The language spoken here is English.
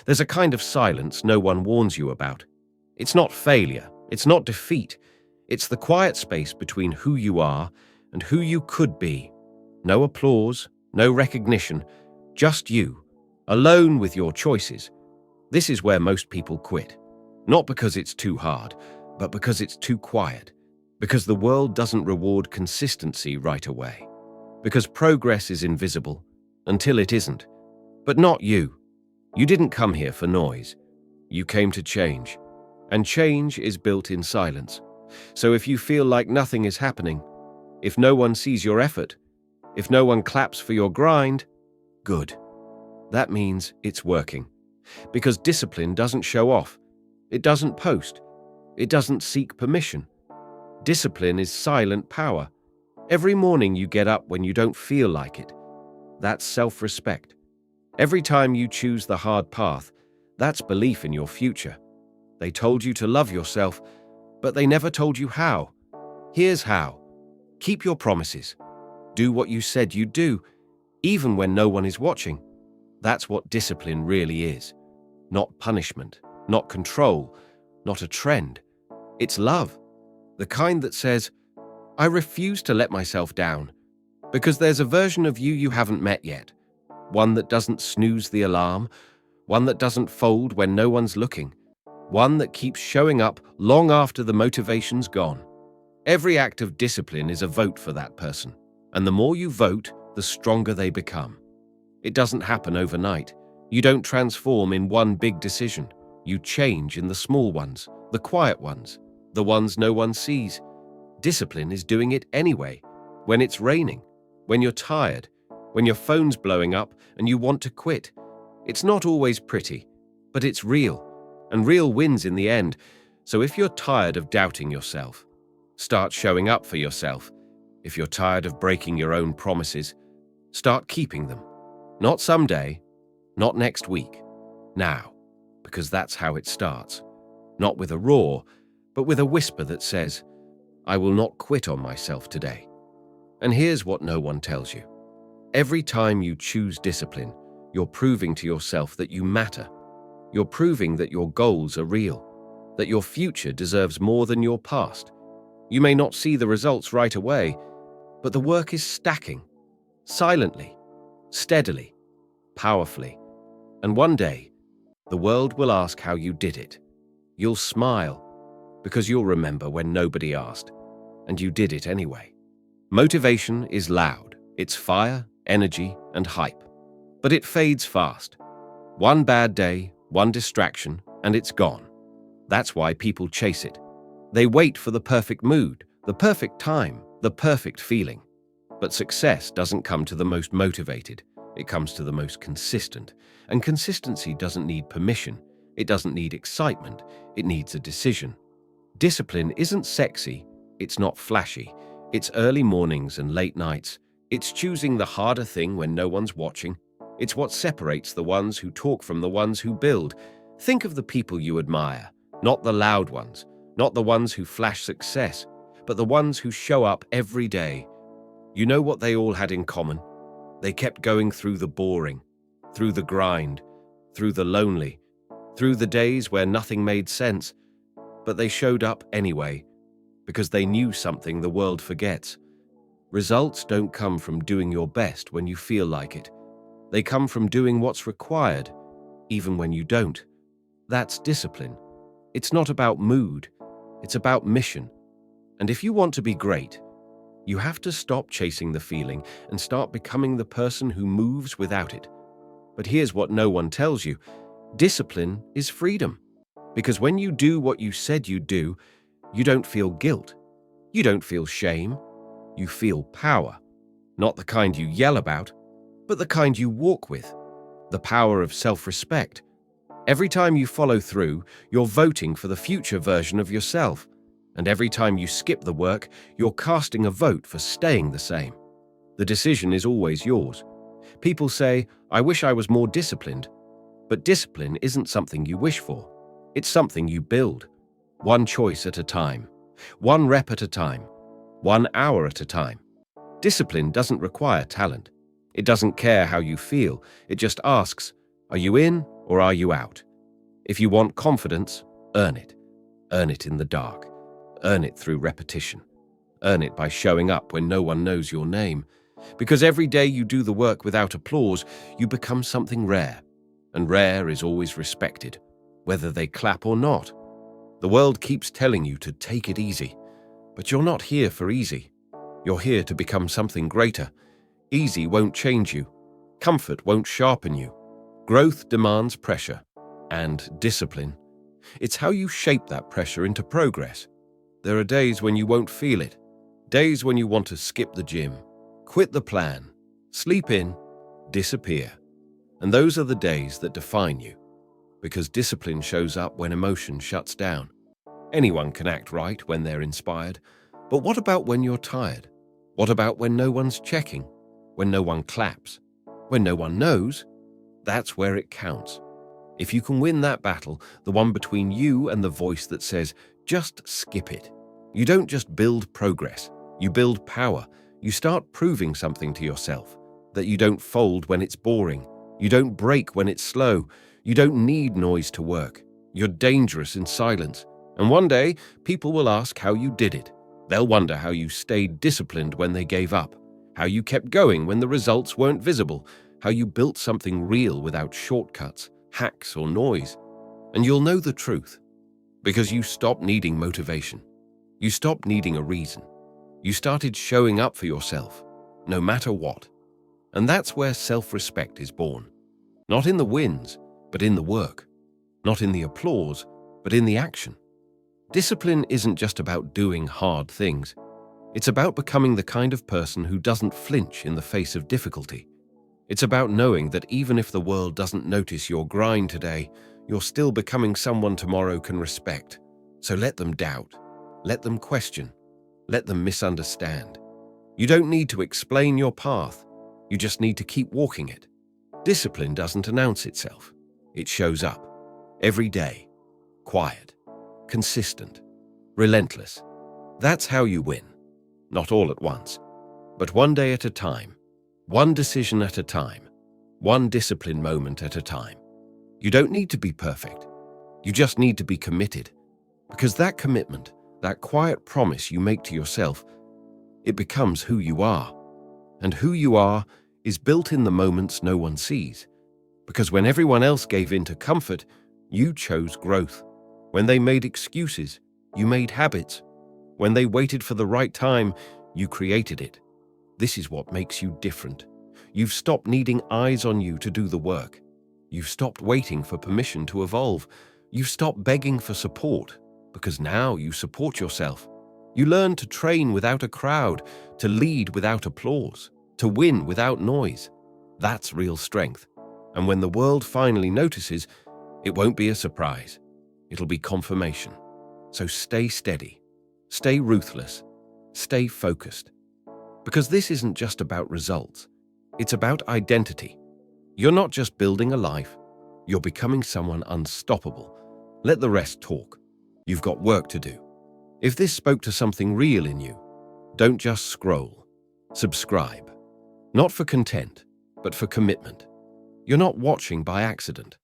There's a kind of silence no one warns you about. It's not failure, it's not defeat. It's the quiet space between who you are and who you could be. No applause, no recognition, just you, alone with your choices. This is where most people quit. Not because it's too hard, but because it's too quiet. Because the world doesn't reward consistency right away. Because progress is invisible until it isn't. But not you. You didn't come here for noise. You came to change. And change is built in silence. So if you feel like nothing is happening, if no one sees your effort, if no one claps for your grind, good. That means it's working. Because discipline doesn't show off. It doesn't post. It doesn't seek permission. Discipline is silent power. Every morning you get up when you don't feel like it. That's self-respect. Every time you choose the hard path, that's belief in your future. They told you to love yourself, but they never told you how. Here's how. Keep your promises. Do what you said you'd do, even when no one is watching. That's what discipline really is. Not punishment, not control, not a trend. It's love. The kind that says, I refuse to let myself down, because there's a version of you haven't met yet. One that doesn't snooze the alarm, one that doesn't fold when no one's looking, one that keeps showing up long after the motivation's gone. Every act of discipline is a vote for that person, and the more you vote, the stronger they become. It doesn't happen overnight. You don't transform in one big decision. You change in the small ones, the quiet ones, the ones no one sees. Discipline is doing it anyway, when it's raining, when you're tired, when your phone's blowing up and you want to quit. It's not always pretty, but it's real, and real wins in the end. So if you're tired of doubting yourself, start showing up for yourself. If you're tired of breaking your own promises, start keeping them. Not someday, not next week, now, because that's how it starts. Not with a roar, but with a whisper that says, I will not quit on myself today. And here's what no one tells you. Every time you choose discipline, you're proving to yourself that you matter. You're proving that your goals are real, that your future deserves more than your past. You may not see the results right away, but the work is stacking, silently, steadily, powerfully. And one day, the world will ask how you did it. You'll smile, because you'll remember when nobody asked, and you did it anyway. Motivation is loud. It's fire, energy, and hype. But it fades fast. One bad day, one distraction, and it's gone. That's why people chase it. They wait for the perfect mood, the perfect time, the perfect feeling. But success doesn't come to the most motivated. It comes to the most consistent. And consistency doesn't need permission. It doesn't need excitement. It needs a decision. Discipline isn't sexy. It's not flashy. It's early mornings and late nights. It's choosing the harder thing when no one's watching. It's what separates the ones who talk from the ones who build. Think of the people you admire, not the loud ones, not the ones who flash success, but the ones who show up every day. You know what they all had in common? They kept going through the boring, through the grind, through the lonely, through the days where nothing made sense. But they showed up anyway, because they knew something the world forgets. Results don't come from doing your best when you feel like it. They come from doing what's required, even when you don't. That's discipline. It's not about mood, it's about mission. And if you want to be great, you have to stop chasing the feeling and start becoming the person who moves without it. But here's what no one tells you. Discipline is freedom. Because when you do what you said you'd do, you don't feel guilt. You don't feel shame. You feel power. Not the kind you yell about, but the kind you walk with. The power of self-respect. Every time you follow through, you're voting for the future version of yourself. And every time you skip the work, you're casting a vote for staying the same. The decision is always yours. People say, I wish I was more disciplined. But discipline isn't something you wish for. It's something you build. One choice at a time. One rep at a time. 1 hour at a time. Discipline doesn't require talent. It doesn't care how you feel. It just asks, Are you in or are you out? If you want confidence, earn it. Earn it in the dark. Earn it through repetition. Earn it by showing up when no one knows your name. Because every day you do the work without applause, you become something rare. And rare is always respected, whether they clap or not. The world keeps telling you to take it easy, but you're not here for easy. You're here to become something greater. Easy won't change you. Comfort won't sharpen you. Growth demands pressure and discipline. It's how you shape that pressure into progress. There are days when you won't feel it. Days when you want to skip the gym, quit the plan, sleep in, disappear. And those are the days that define you. Because discipline shows up when emotion shuts down. Anyone can act right when they're inspired. But what about when you're tired? What about when no one's checking? When no one claps? When no one knows? That's where it counts. If you can win that battle, the one between you and the voice that says, just skip it. You don't just build progress, you build power. You start proving something to yourself, that you don't fold when it's boring. You don't break when it's slow. You don't need noise to work. You're dangerous in silence. And one day, people will ask how you did it. They'll wonder how you stayed disciplined when they gave up, how you kept going when the results weren't visible, how you built something real without shortcuts, hacks, or noise. And you'll know the truth, because you stopped needing motivation. You stopped needing a reason. You started showing up for yourself, no matter what. And that's where self-respect is born. Not in the wins, but in the work. Not in the applause, but in the action. Discipline isn't just about doing hard things. It's about becoming the kind of person who doesn't flinch in the face of difficulty. It's about knowing that even if the world doesn't notice your grind today, you're still becoming someone tomorrow can respect. So let them doubt. Let them question. Let them misunderstand. You don't need to explain your path. You just need to keep walking it. Discipline doesn't announce itself. It shows up. Every day. Quiet. Consistent. Relentless. That's how you win. Not all at once, but one day at a time. One decision at a time. One discipline moment at a time. You don't need to be perfect. You just need to be committed. Because that commitment, that quiet promise you make to yourself, it becomes who you are. And who you are is built in the moments no one sees. Because when everyone else gave in to comfort, you chose growth. When they made excuses, you made habits. When they waited for the right time, you created it. This is what makes you different. You've stopped needing eyes on you to do the work. You've stopped waiting for permission to evolve. You've stopped begging for support, because now you support yourself. You learn to train without a crowd, to lead without applause, to win without noise. That's real strength. And when the world finally notices, it won't be a surprise. It'll be confirmation. So stay steady, stay ruthless, stay focused. Because this isn't just about results. It's about identity. You're not just building a life. You're becoming someone unstoppable. Let the rest talk. You've got work to do. If this spoke to something real in you, don't just scroll. Subscribe. Not for content, but for commitment. You're not watching by accident.